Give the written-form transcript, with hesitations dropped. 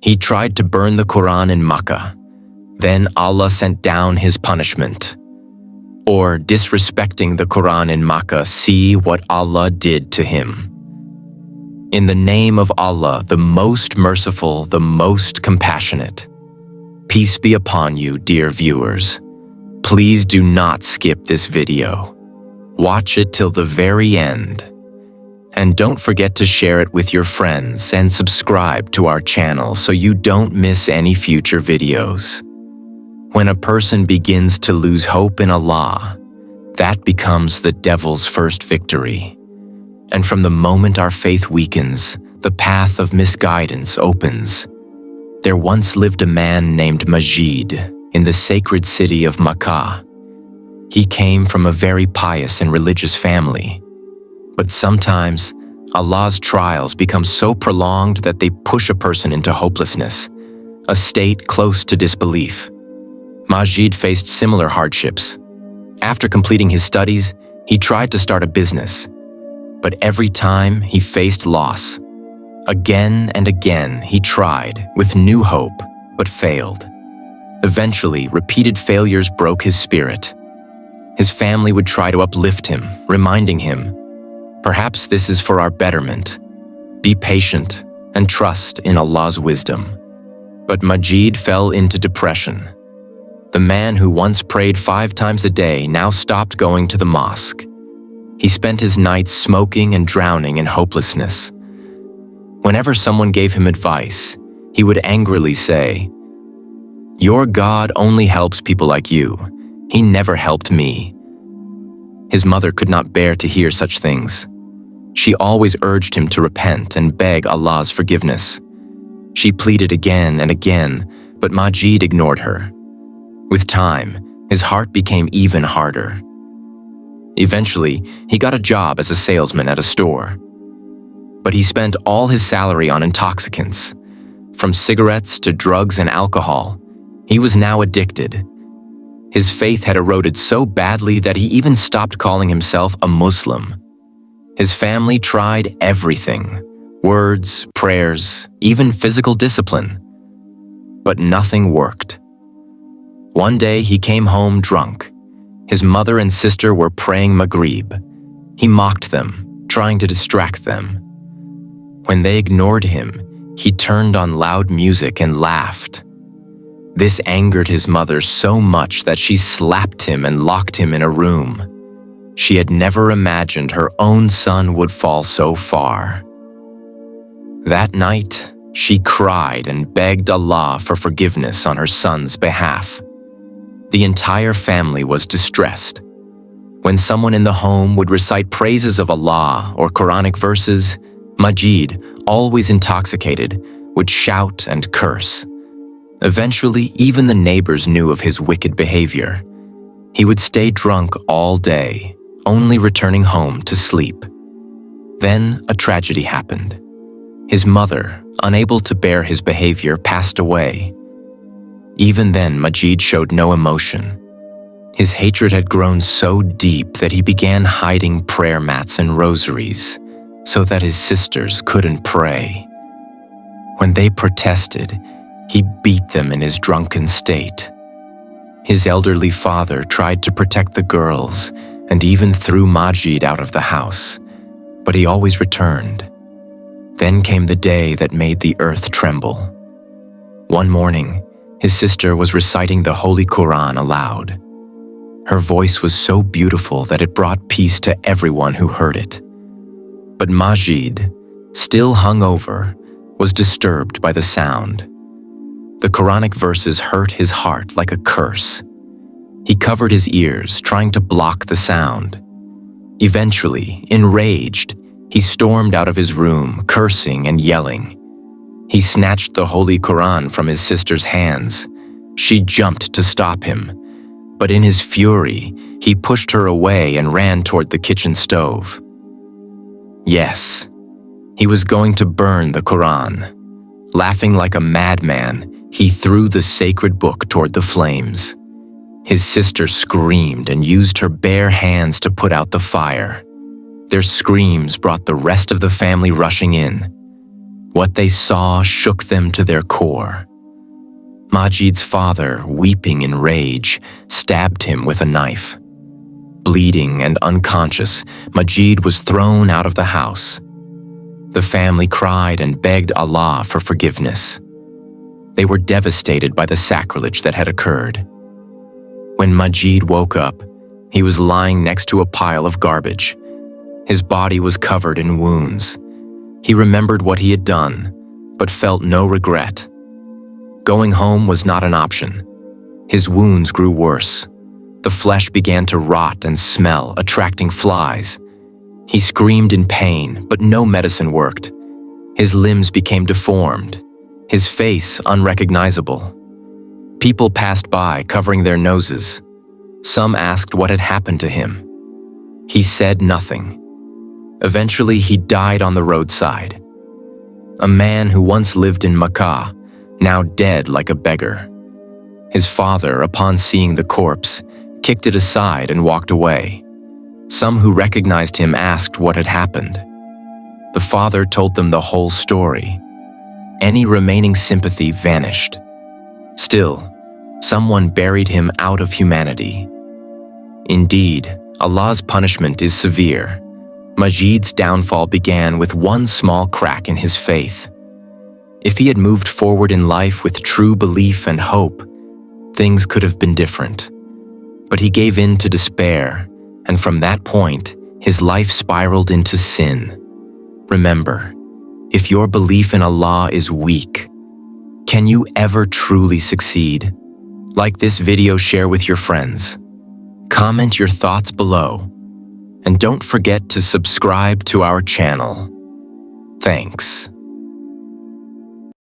He tried to burn the Quran in Makkah. Then Allah sent down his punishment. Or, disrespecting the Quran in Makkah, see what Allah did to him. In the name of Allah, the most merciful, the most compassionate. Peace be upon you, dear viewers. Please do not skip this video. Watch it till the very end. And don't forget to share it with your friends and subscribe to our channel so you don't miss any future videos. When a person begins to lose hope in Allah, that becomes the devil's first victory. And from the moment our faith weakens, the path of misguidance opens. There once lived a man named Majid in the sacred city of Makkah. He came from a very pious and religious family. But sometimes, Allah's trials become so prolonged that they push a person into hopelessness, a state close to disbelief. Majid faced similar hardships. After completing his studies, he tried to start a business. But every time, he faced loss. Again and again, he tried, with new hope, but failed. Eventually, repeated failures broke his spirit. His family would try to uplift him, reminding him, "Perhaps this is for our betterment. Be patient and trust in Allah's wisdom." But Majid fell into depression. The man who once prayed 5 times a day now stopped going to the mosque. He spent his nights smoking and drowning in hopelessness. Whenever someone gave him advice, he would angrily say, "Your God only helps people like you. He never helped me." His mother could not bear to hear such things. She always urged him to repent and beg Allah's forgiveness. She pleaded again and again, but Majid ignored her. With time, his heart became even harder. Eventually, he got a job as a salesman at a store. But he spent all his salary on intoxicants. From cigarettes to drugs and alcohol, he was now addicted. His faith had eroded so badly that he even stopped calling himself a Muslim. His family tried everything: words, prayers, even physical discipline. But nothing worked. One day he came home drunk. His mother and sister were praying Maghrib. He mocked them, trying to distract them. When they ignored him, he turned on loud music and laughed. This angered his mother so much that she slapped him and locked him in a room. She had never imagined her own son would fall so far. That night, she cried and begged Allah for forgiveness on her son's behalf. The entire family was distressed. When someone in the home would recite praises of Allah or Quranic verses, Majid, always intoxicated, would shout and curse. Eventually, even the neighbors knew of his wicked behavior. He would stay drunk all day, only returning home to sleep. Then a tragedy happened. His mother, unable to bear his behavior, passed away. Even then, Majid showed no emotion. His hatred had grown so deep that he began hiding prayer mats and rosaries so that his sisters couldn't pray. When they protested, he beat them in his drunken state. His elderly father tried to protect the girls and even threw Majid out of the house, but he always returned. Then came the day that made the earth tremble. One morning, his sister was reciting the Holy Quran aloud. Her voice was so beautiful that it brought peace to everyone who heard it. But Majid, still hungover, was disturbed by the sound. The Quranic verses hurt his heart like a curse. He covered his ears, trying to block the sound. Eventually, enraged, he stormed out of his room, cursing and yelling. He snatched the Holy Quran from his sister's hands. She jumped to stop him, but in his fury, he pushed her away and ran toward the kitchen stove. Yes, he was going to burn the Quran. Laughing like a madman, he threw the sacred book toward the flames. His sister screamed and used her bare hands to put out the fire. Their screams brought the rest of the family rushing in. What they saw shook them to their core. Majid's father, weeping in rage, stabbed him with a knife. Bleeding and unconscious, Majid was thrown out of the house. The family cried and begged Allah for forgiveness. They were devastated by the sacrilege that had occurred. When Majid woke up, he was lying next to a pile of garbage. His body was covered in wounds. He remembered what he had done, but felt no regret. Going home was not an option. His wounds grew worse. The flesh began to rot and smell, attracting flies. He screamed in pain, but no medicine worked. His limbs became deformed, his face unrecognizable. People passed by, covering their noses. Some asked what had happened to him. He said nothing. Eventually, he died on the roadside. A man who once lived in Makkah, now dead like a beggar. His father, upon seeing the corpse, kicked it aside and walked away. Some who recognized him asked what had happened. The father told them the whole story. Any remaining sympathy vanished. Still, someone buried him out of humanity. Indeed, Allah's punishment is severe. Majid's downfall began with one small crack in his faith. If he had moved forward in life with true belief and hope, things could have been different. But he gave in to despair, and from that point, his life spiraled into sin. Remember, if your belief in Allah is weak, can you ever truly succeed? Like this video, share with your friends. Comment your thoughts below. And don't forget to subscribe to our channel. Thanks.